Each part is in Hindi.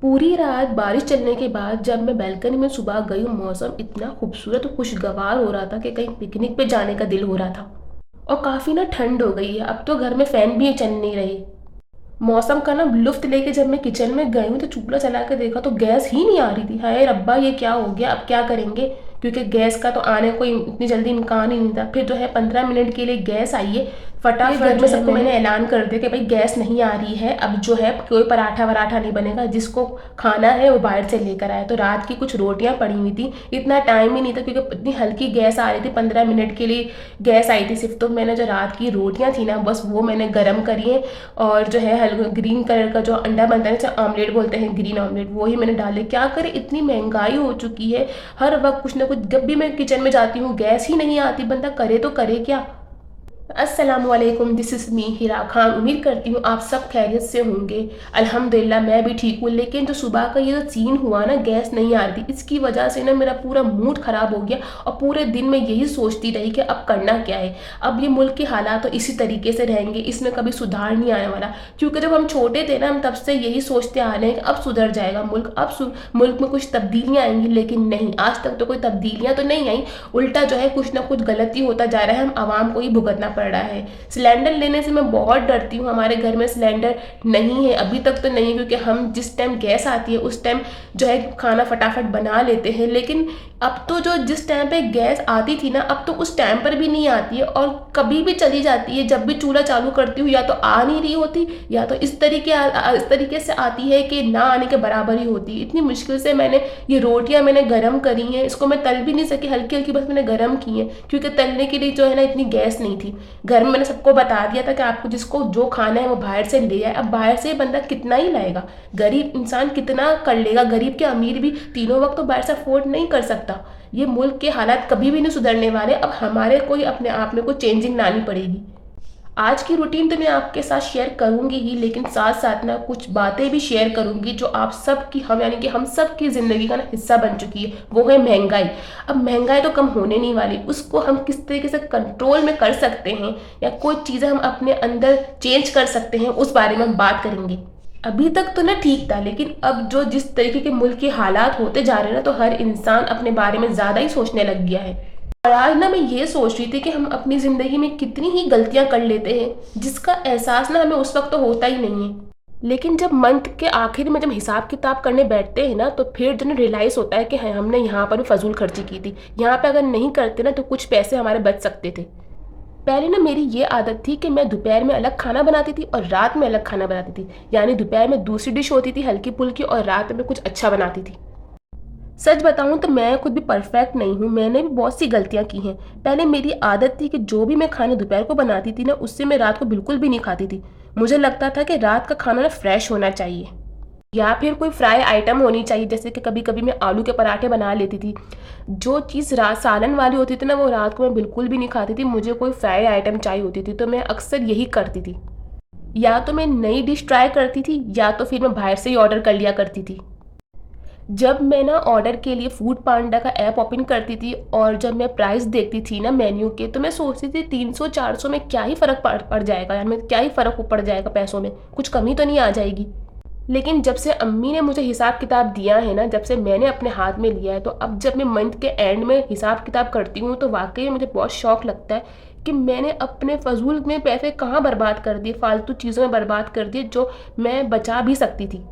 पूरी रात बारिश चलने के बाद जब मैं बालकनी में सुबह गई, मौसम इतना खूबसूरत और खुशगवार हो रहा था कि कहीं पिकनिक पे जाने का दिल हो रहा था। और काफ़ी ना ठंड हो गई है, अब तो घर में फ़ैन भी चल नहीं रही। मौसम का ना लुफ्त लेके जब मैं किचन में गई हूँ तो चूल्हा चला के देखा तो गैस ही नहीं आ रही थी। हाय रब्बा, ये क्या हो गया, अब क्या करेंगे? क्योंकि गैस का तो आने कोई इतनी जल्दी इम्कान ही नहीं था। फिर जो है 15 मिनट के लिए गैस आई है। फटाफट घर में सबको मैंने ऐलान कर दिया कि भाई गैस नहीं आ रही है, अब जो है कोई पराठा वराठा नहीं बनेगा, जिसको खाना है वो बाहर से लेकर आए। तो रात की कुछ रोटियां पड़ी हुई थी, इतना टाइम ही नहीं था क्योंकि इतनी हल्की गैस आ रही थी। 15 मिनट के लिए गैस आई थी सिर्फ। तो मैंने जो रात की रोटियां थी ना, बस वो मैंने गर्म करी है। और जो है ग्रीन कलर का जो अंडा बनता है, जैसे ऑमलेट बोलते हैं, ग्रीन ऑमलेट, वो ही मैंने डाले। क्या करे, इतनी महंगाई हो चुकी है, हर वक्त कुछ ना कुछ। जब भी मैं किचन में जाती हूँ गैस ही नहीं आती, बंदा करे तो करे क्या। अस्सलाम वालेकुम, दिस इज़ मी हिरा खान। उम्मीद करती हूँ आप सब खैरियत से होंगे। अल्हम्दुलिल्लाह मैं भी ठीक हूँ। लेकिन जो सुबह का ये जो सीन हुआ ना, गैस नहीं आ रही थी, इसकी वजह से ना मेरा पूरा मूड ख़राब हो गया। और पूरे दिन मैं यही सोचती रही कि अब करना क्या है। अब ये मुल्क के हालात तो इसी तरीके से रहेंगे, इसमें कभी सुधार नहीं आने वाला। क्योंकि जब हम छोटे थे ना, हम तब से यही सोचते आ रहे हैं कि अब सुधर जाएगा मुल्क, अब मुल्क में कुछ तब्दीलियाँ आएंगी। लेकिन नहीं, आज तक तो कोई तब्दीलियाँ तो नहीं आई। उल्टा जो है कुछ ना कुछ गलती होता जा रहा है, हम आवाम को ही भुगतना पड़ रहा है। सिलेंडर लेने से मैं बहुत डरती हूँ। हमारे घर में सिलेंडर नहीं है, अभी तक तो नहीं है, क्योंकि हम जिस टाइम गैस आती है उस टाइम जो है खाना फटाफट बना लेते हैं। लेकिन अब तो जो जिस टाइम पे गैस आती थी ना, अब तो उस टाइम पर भी नहीं आती है, और कभी भी चली जाती है। जब भी चूल्हा चालू करती हूँ या तो आ नहीं रही होती, या तो इस तरीके से आती है कि ना आने के बराबर ही होती है। इतनी मुश्किल से मैंने ये रोटियां मैंने गरम करी हैं, इसको मैं तल भी नहीं सकी, हल्की हल्की बस मैंने गरम की हैं, क्योंकि तलने के लिए जो है ना इतनी गैस नहीं थी घर में। मैंने सबको बता दिया था कि आपको जिसको जो खाना है वो बाहर से ले आए। अब बाहर से बंदा कितना ही लाएगा, गरीब इंसान कितना कर लेगा। गरीब के अमीर भी तीनों वक्त तो बाहर से अफोर्ड नहीं कर सकता। ये मुल्क के हालात कभी भी नहीं सुधरने वाले। अब हमारे को ही अपने आप में कोई चेंजिंग लानी पड़ेगी। आज की रूटीन तो मैं आपके साथ शेयर करूंगी ही, लेकिन साथ साथ ना कुछ बातें भी शेयर करूंगी जो आप सब की, हम यानी कि हम सब की ज़िंदगी का ना हिस्सा बन चुकी है। वो है महंगाई। अब महंगाई तो कम होने नहीं वाली, उसको हम किस तरीके से कंट्रोल में कर सकते हैं, या कोई चीज़ें हम अपने अंदर चेंज कर सकते हैं, उस बारे में हम बात करेंगे। अभी तक तो ना ठीक था, लेकिन अब जो जिस तरीके के मुल्क के हालात होते जा रहे हैं ना, तो हर इंसान अपने बारे में ज़्यादा ही सोचने लग गया है। और आज ना मैं ये सोच रही थी कि हम अपनी ज़िंदगी में कितनी ही गलतियां कर लेते हैं, जिसका एहसास ना हमें उस वक्त तो होता ही नहीं है। लेकिन जब मंथ के आखिर में जब हिसाब किताब करने बैठते हैं ना, तो फिर जो रियलाइज़ होता है कि हाँ, हमने यहाँ पर भी फजूल खर्ची की थी। यहाँ पे अगर नहीं करते ना तो कुछ पैसे हमारे बच सकते थे। पहले ना मेरी ये आदत थी कि मैं दोपहर में अलग खाना बनाती थी और रात में अलग खाना बनाती थी। यानी दोपहर में दूसरी डिश होती थी हल्की फुल्की, और रात में कुछ अच्छा बनाती थी। सच बताऊं तो मैं खुद भी परफेक्ट नहीं हूँ, मैंने भी बहुत सी गलतियाँ की हैं। पहले मेरी आदत थी कि जो भी मैं खाना दोपहर को बनाती थी ना, उससे मैं रात को बिल्कुल भी नहीं खाती थी। मुझे लगता था कि रात का खाना ना फ्रेश होना चाहिए, या फिर कोई फ्राई आइटम होनी चाहिए। जैसे कि कभी कभी मैं आलू के पराठे बना लेती थी। जो चीज़ रात सालन वाली होती थी ना, वो रात को मैं बिल्कुल भी नहीं खाती थी। मुझे कोई फ्राई आइटम चाहिए होती थी, तो मैं अक्सर यही करती थी। या तो मैं नई डिश ट्राई करती थी, या तो फिर मैं बाहर से ही ऑर्डर कर लिया करती थी। जब मैं ना ऑर्डर के लिए फूड पांडा का ऐप ओपन करती थी, और जब मैं प्राइस देखती थी ना मेन्यू के, तो मैं सोचती थी 300-400 में क्या ही फ़र्क पड़ जाएगा, यार मैं क्या ही फ़र्क पड़ जाएगा, पैसों में कुछ कमी तो नहीं आ जाएगी। लेकिन जब से अम्मी ने मुझे हिसाब किताब दिया है ना, जब से मैंने अपने हाथ में लिया है, तो अब जब मैं मंथ के एंड में हिसाब किताब करती हूँ तो वाकई में मुझे बहुत शौक लगता है कि मैंने अपने फजूल में पैसे कहाँ बर्बाद कर दिए, फालतू चीज़ों में बर्बाद कर दिए जो मैं बचा भी सकती थी।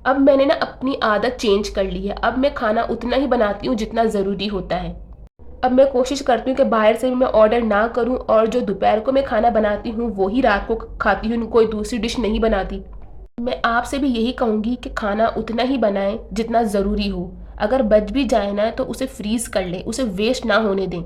अब मैंने ना अपनी आदत चेंज कर ली है। अब मैं खाना उतना ही बनाती हूँ जितना ज़रूरी होता है। अब मैं कोशिश करती हूँ कि बाहर से भी मैं ऑर्डर ना करूँ, और जो दोपहर को मैं खाना बनाती हूँ वही रात को खाती हूँ, कोई दूसरी डिश नहीं बनाती। मैं आपसे भी यही कहूँगी कि खाना उतना ही बनाएं जितना ज़रूरी हो। अगर बच भी जाए ना तो उसे फ्रीज़ कर लें, उसे वेस्ट ना होने दें।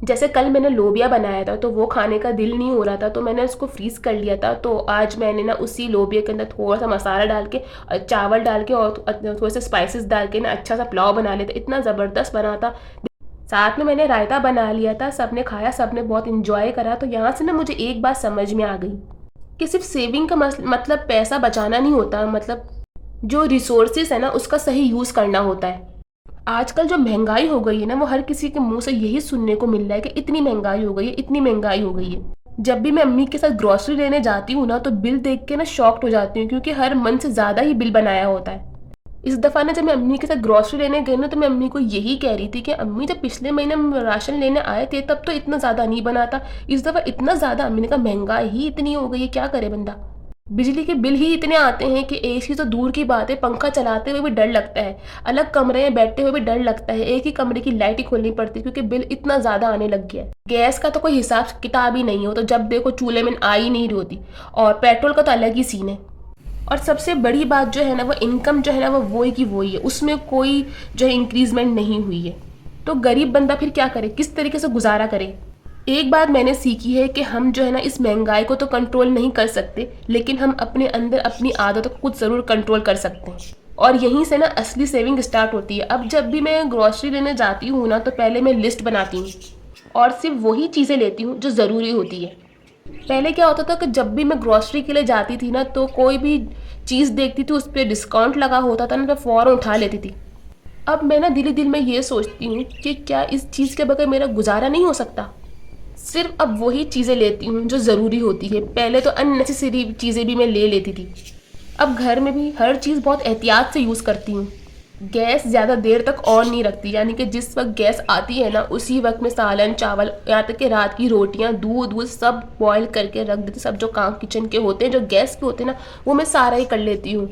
जैसे कल मैंने लोबिया बनाया था, तो वो खाने का दिल नहीं हो रहा था, तो मैंने उसको फ्रीज़ कर लिया था। तो आज मैंने ना उसी लोबिया के अंदर थोड़ा सा मसाला डाल के, चावल डाल के, और थोड़े से स्पाइसेस डाल के ना अच्छा सा पुलाव बना लिया था। इतना ज़बरदस्त बना था। साथ में मैंने रायता बना लिया था। सबने खाया, सबने बहुत इंजॉय करा। तो यहाँ से ना मुझे एक बात समझ में आ गई कि सिर्फ सेविंग का मतलब पैसा बचाना नहीं होता, मतलब जो रिसोर्सेज है ना उसका सही यूज़ करना होता है। आजकल जो महंगाई हो गई है ना, वो हर किसी के मुंह से यही सुनने को मिल रहा है कि इतनी महंगाई हो गई है, इतनी महंगाई हो गई है। जब भी मैं अम्मी के साथ ग्रोसरी लेने जाती हूँ ना, तो बिल देख के ना शॉक्ड हो जाती हूँ, क्योंकि हर मंथ से ज़्यादा ही बिल बनाया होता है। इस दफ़ा ना जब मैं अम्मी के साथ ग्रॉसरी लेने गई ना, तो मैं अम्मी को यही कह रही थी कि अम्मी, जब पिछले महीने हम राशन लेने आए थे तब तो इतना ज़्यादा नहीं बना था, इस दफ़ा इतना ज़्यादा। अम्मी ने कहा महंगाई ही इतनी हो गई है, क्या करे बंदा, बिजली के बिल ही इतने आते हैं कि एसी तो दूर की बात है, पंखा चलाते हुए भी डर लगता है, अलग कमरे में बैठते हुए भी डर लगता है, एक ही कमरे की लाइट ही खोलनी पड़ती है क्योंकि बिल इतना ज़्यादा आने लग गया है। गैस का तो कोई हिसाब किताब ही नहीं हो, तो जब देखो चूल्हे में आ ही नहीं रही होती, और पेट्रोल का तो अलग ही सीन है। और सबसे बड़ी बात जो है ना, वो इनकम जो है ना, वो ही की वही है, उसमें कोई जो है इंक्रीजमेंट नहीं हुई है। तो गरीब बंदा फिर क्या करे, किस तरीके से गुजारा करे। एक बात मैंने सीखी है कि हम जो है ना इस महंगाई को तो कंट्रोल नहीं कर सकते, लेकिन हम अपने अंदर अपनी आदतों को कुछ ज़रूर कंट्रोल कर सकते हैं, और यहीं से ना असली सेविंग स्टार्ट होती है। अब जब भी मैं ग्रॉसरी लेने जाती हूँ ना, तो पहले मैं लिस्ट बनाती हूँ और सिर्फ वही चीज़ें लेती हूँ जो ज़रूरी होती है। पहले क्या होता था कि जब भी मैं ग्रॉसरी के लिए जाती थी ना, तो कोई भी चीज़ देखती थी उस पर डिस्काउंट लगा होता था ना, तो फ़ौरन उठा लेती थी। अब मैं ना दिल में ये सोचती हूँ कि क्या इस चीज़ के बगैर मेरा गुजारा नहीं हो सकता। सिर्फ अब वही चीज़ें लेती हूँ जो ज़रूरी होती है, पहले तो अननेसेसरी चीज़ें भी मैं ले लेती थी। अब घर में भी हर चीज़ बहुत एहतियात से यूज़ करती हूँ। गैस ज़्यादा देर तक ऑन नहीं रखती, यानी कि जिस वक्त गैस आती है ना, उसी वक्त में सालन, चावल, यहाँ तक कि रात की रोटियाँ, दूध वूध सब बॉयल करके रख देती। सब जो काम किचन के होते हैं, जो गैस के होते हैं ना, वो मैं सारा ही कर लेती हूँ।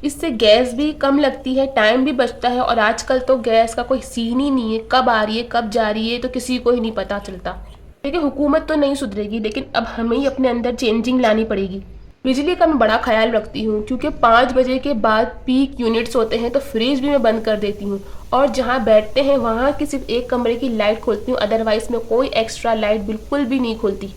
इससे गैस भी कम लगती है, टाइम भी बचता है, और आजकल तो गैस का कोई सीन ही नहीं है, कब आ रही है कब जा रही है तो किसी को ही नहीं पता चलता। देखिए, हुकूमत तो नहीं सुधरेगी, लेकिन अब हमें ही अपने अंदर चेंजिंग लानी पड़ेगी। बिजली का मैं बड़ा ख्याल रखती हूँ, क्योंकि 5 बजे के बाद पीक यूनिट्स होते हैं, तो फ्रिज भी मैं बंद कर देती हूँ, और जहाँ बैठते हैं वहाँ की सिर्फ एक कमरे की लाइट खोलती हूँ, अदरवाइज़ मैं कोई एक्स्ट्रा लाइट बिल्कुल भी नहीं खोलती।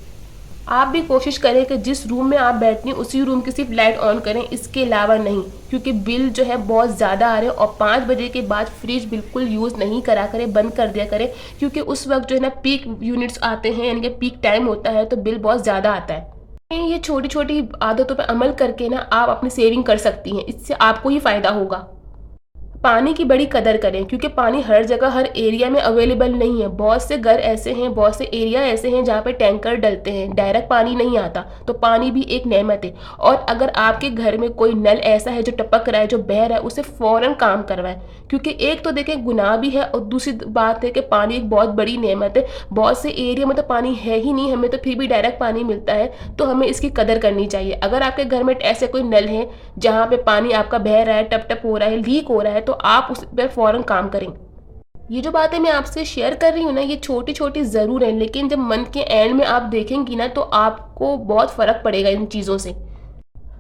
आप भी कोशिश करें कि जिस रूम में आप बैठती हैं उसी रूम की सिर्फ लाइट ऑन करें, इसके अलावा नहीं, क्योंकि बिल जो है बहुत ज़्यादा आ रहे हैं। और 5 बजे के बाद फ्रिज बिल्कुल यूज़ नहीं करा करें, बंद कर दिया करें, क्योंकि उस वक्त जो है ना पीक यूनिट्स आते हैं, यानी कि पीक टाइम होता है, तो बिल बहुत ज़्यादा आता है। ये छोटी छोटी आदतों पर अमल करके ना आप अपनी सेविंग कर सकती हैं, इससे आपको ही फ़ायदा होगा। पानी की बड़ी कदर करें, क्योंकि पानी हर जगह हर एरिया में अवेलेबल नहीं है। बहुत से घर ऐसे हैं, बहुत से एरिया ऐसे हैं जहाँ पे टैंकर डलते हैं, डायरेक्ट पानी नहीं आता, तो पानी भी एक नेमत है। और अगर आपके घर में कोई नल ऐसा है जो टपक रहा है, जो बह रहा है, उसे फ़ौरन काम करवाएं, क्योंकि एक तो देखें गुनाह भी है, और दूसरी बात है कि पानी एक बहुत बड़ी नेमत है। बहुत से एरिया में तो पानी है ही नहीं, हमें तो फिर भी डायरेक्ट पानी मिलता है, तो हमें इसकी कदर करनी चाहिए। अगर आपके घर में ऐसे कोई नल है जहाँ पे पानी आपका बह रहा है, टप टप हो रहा है, लीक हो रहा है, तो आप उस पर फ़ौरन काम करें। ये जो बातें मैं आपसे शेयर कर रही हूँ ना, ये छोटी छोटी ज़रूर हैं, लेकिन जब मंथ के एंड में आप देखेंगी ना, तो आपको बहुत फ़र्क पड़ेगा इन चीज़ों से।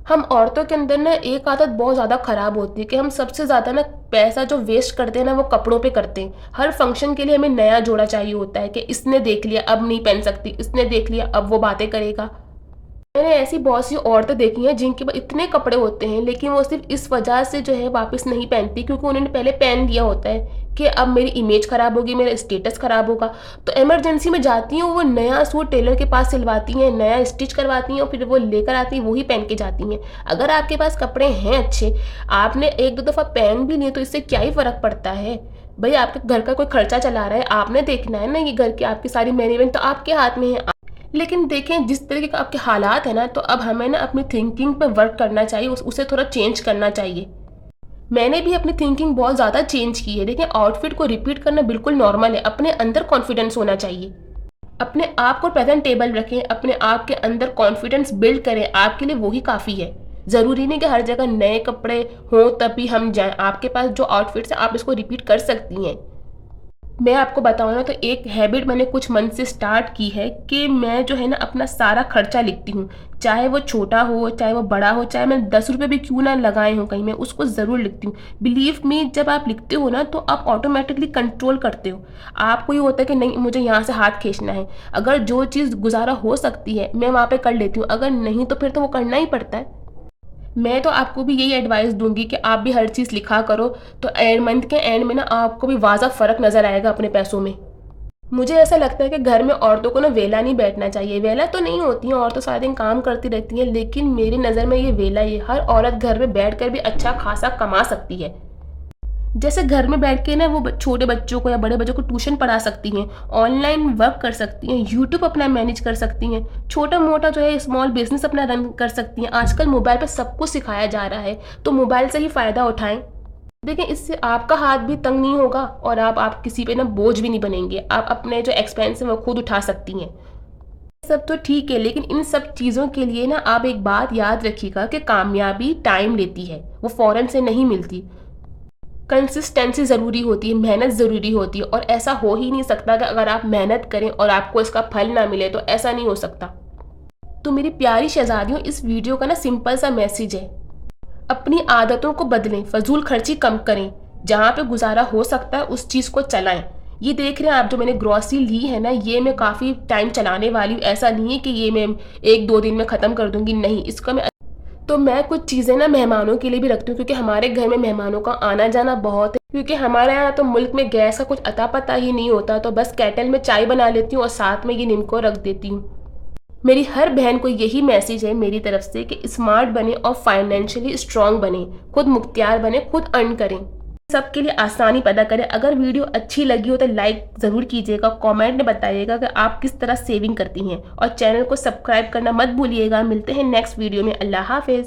हम औरतों के अंदर ना एक आदत बहुत ज़्यादा ख़राब होती है कि हम सबसे ज़्यादा ना पैसा जो वेस्ट करते हैं ना, वो कपड़ों पे करते हैं। हर फंक्शन के लिए हमें नया जोड़ा चाहिए होता है कि इसने देख लिया अब नहीं पहन सकती, इसने देख लिया अब वो बातें करेगा। मैंने ऐसी बहुत सी औरतें देखी हैं जिनके पास इतने कपड़े होते हैं, लेकिन वो सिर्फ इस वजह से जो है वापस नहीं पहनती, क्योंकि उन्होंने पहले पहन लिया होता है कि अब मेरी इमेज ख़राब होगी, मेरा स्टेटस ख़राब होगा। तो इमरजेंसी में जाती हैं, वो नया सूट टेलर के पास सिलवाती हैं, नया स्टिच करवाती हैं, और फिर वो लेकर आती हैं, वही पहन के जाती हैं। अगर आपके पास कपड़े हैं अच्छे, आपने एक दो दफ़ा पहन भी लिए, तो इससे क्या ही फ़र्क पड़ता है। भाई, आपके घर का कोई खर्चा चला रहा है, आपने देखना है ना, ये घर की आपकी सारी मैनेजमेंट तो आपके हाथ में है। लेकिन देखें, जिस तरीके का आपके हालात है ना, तो अब हमें ना अपनी थिंकिंग पे वर्क करना चाहिए, उसे थोड़ा चेंज करना चाहिए। मैंने भी अपनी थिंकिंग बहुत ज़्यादा चेंज की है। देखिए, आउटफिट को रिपीट करना बिल्कुल नॉर्मल है, अपने अंदर कॉन्फिडेंस होना चाहिए। अपने आप को प्रेजेंटेबल रखें, अपने आप के अंदर कॉन्फिडेंस बिल्ड करें, आपके लिए वही काफ़ी है। ज़रूरी नहीं कि हर जगह नए कपड़े हों तभी हम जाएं। आपके पास जो आउटफिट्स हैं, आप इसको रिपीट कर सकती हैं। मैं आपको बताऊँ ना, तो एक हैबिट मैंने कुछ मंथ से स्टार्ट की है कि मैं जो है ना अपना सारा खर्चा लिखती हूँ, चाहे वो छोटा हो चाहे वो बड़ा हो, चाहे मैं 10 रुपये भी क्यों ना लगाए हों कहीं, मैं उसको ज़रूर लिखती हूँ। बिलीव मी, जब आप लिखते हो ना, तो आप ऑटोमेटिकली कंट्रोल करते हो। आपको ये होता है कि नहीं, मुझे यहाँ से हाथ खींचना है। अगर जो चीज़ गुजारा हो सकती है मैं वहाँ पे कर लेती हूँ, अगर नहीं तो फिर तो वो करना ही पड़ता है। मैं तो आपको भी यही एडवाइस दूंगी कि आप भी हर चीज़ लिखा करो, तो एंड मंथ के एंड में ना आपको भी वाज़ा फ़र्क नज़र आएगा अपने पैसों में। मुझे ऐसा लगता है कि घर में औरतों को ना वेला नहीं बैठना चाहिए। वेला तो नहीं होती हैं, औरतें सारा दिन काम करती रहती हैं, लेकिन मेरी नज़र में ये वेला ही है। हर औरत घर में बैठकर भी अच्छा खासा कमा सकती है। जैसे घर में बैठ के ना वो छोटे बच्चों को या बड़े बच्चों को ट्यूशन पढ़ा सकती हैं, ऑनलाइन वर्क कर सकती हैं, यूट्यूब अपना मैनेज कर सकती हैं, छोटा मोटा जो है स्मॉल बिजनेस अपना रन कर सकती हैं। आजकल मोबाइल पर सब कुछ सिखाया जा रहा है, तो मोबाइल से ही फ़ायदा उठाएं। देखें, इससे आपका हाथ भी तंग नहीं होगा और आप किसी पे ना बोझ भी नहीं बनेंगे। आप अपने जो एक्सपेंस है वो खुद उठा सकती हैं। सब तो ठीक है, लेकिन इन सब चीज़ों के लिए ना आप एक बात याद रखिएगा कि कामयाबी टाइम लेती है, वो फ़ौरन से नहीं मिलती। कंसिस्टेंसी ज़रूरी होती है, मेहनत ज़रूरी होती है, और ऐसा हो ही नहीं सकता कि अगर आप मेहनत करें और आपको इसका फल ना मिले, तो ऐसा नहीं हो सकता। तो मेरी प्यारी शहजादियों, इस वीडियो का ना सिंपल सा मैसेज है, अपनी आदतों को बदलें, फजूल खर्ची कम करें, जहाँ पे गुजारा हो सकता है उस चीज़ को चलाएं। ये देख रहे हैं आप, जो मैंने ग्रॉसरी ली है ना, ये मैं काफ़ी टाइम चलाने वाली हूँ। ऐसा नहीं है कि ये मैं 1-2 दिन में ख़त्म कर दूंगी, नहीं, इसका मैं कुछ चीज़ें ना मेहमानों के लिए भी रखती हूँ, क्योंकि हमारे घर में मेहमानों का आना जाना बहुत है। क्योंकि हमारे यहाँ तो मुल्क में गैस का कुछ अता पता ही नहीं होता, तो बस केटल में चाय बना लेती हूँ और साथ में ये निम्को रख देती हूँ। मेरी हर बहन को यही मैसेज है मेरी तरफ से कि स्मार्ट बने और फाइनेंशियली स्ट्रांग बने, खुद मुख्तियार बने, खुद अर्न करें, सबके लिए आसानी पैदा करें। अगर वीडियो अच्छी लगी हो तो लाइक ज़रूर कीजिएगा, कमेंट में बताइएगा कि आप किस तरह सेविंग करती हैं, और चैनल को सब्सक्राइब करना मत भूलिएगा। मिलते हैं नेक्स्ट वीडियो में। अल्लाह हाफिज़।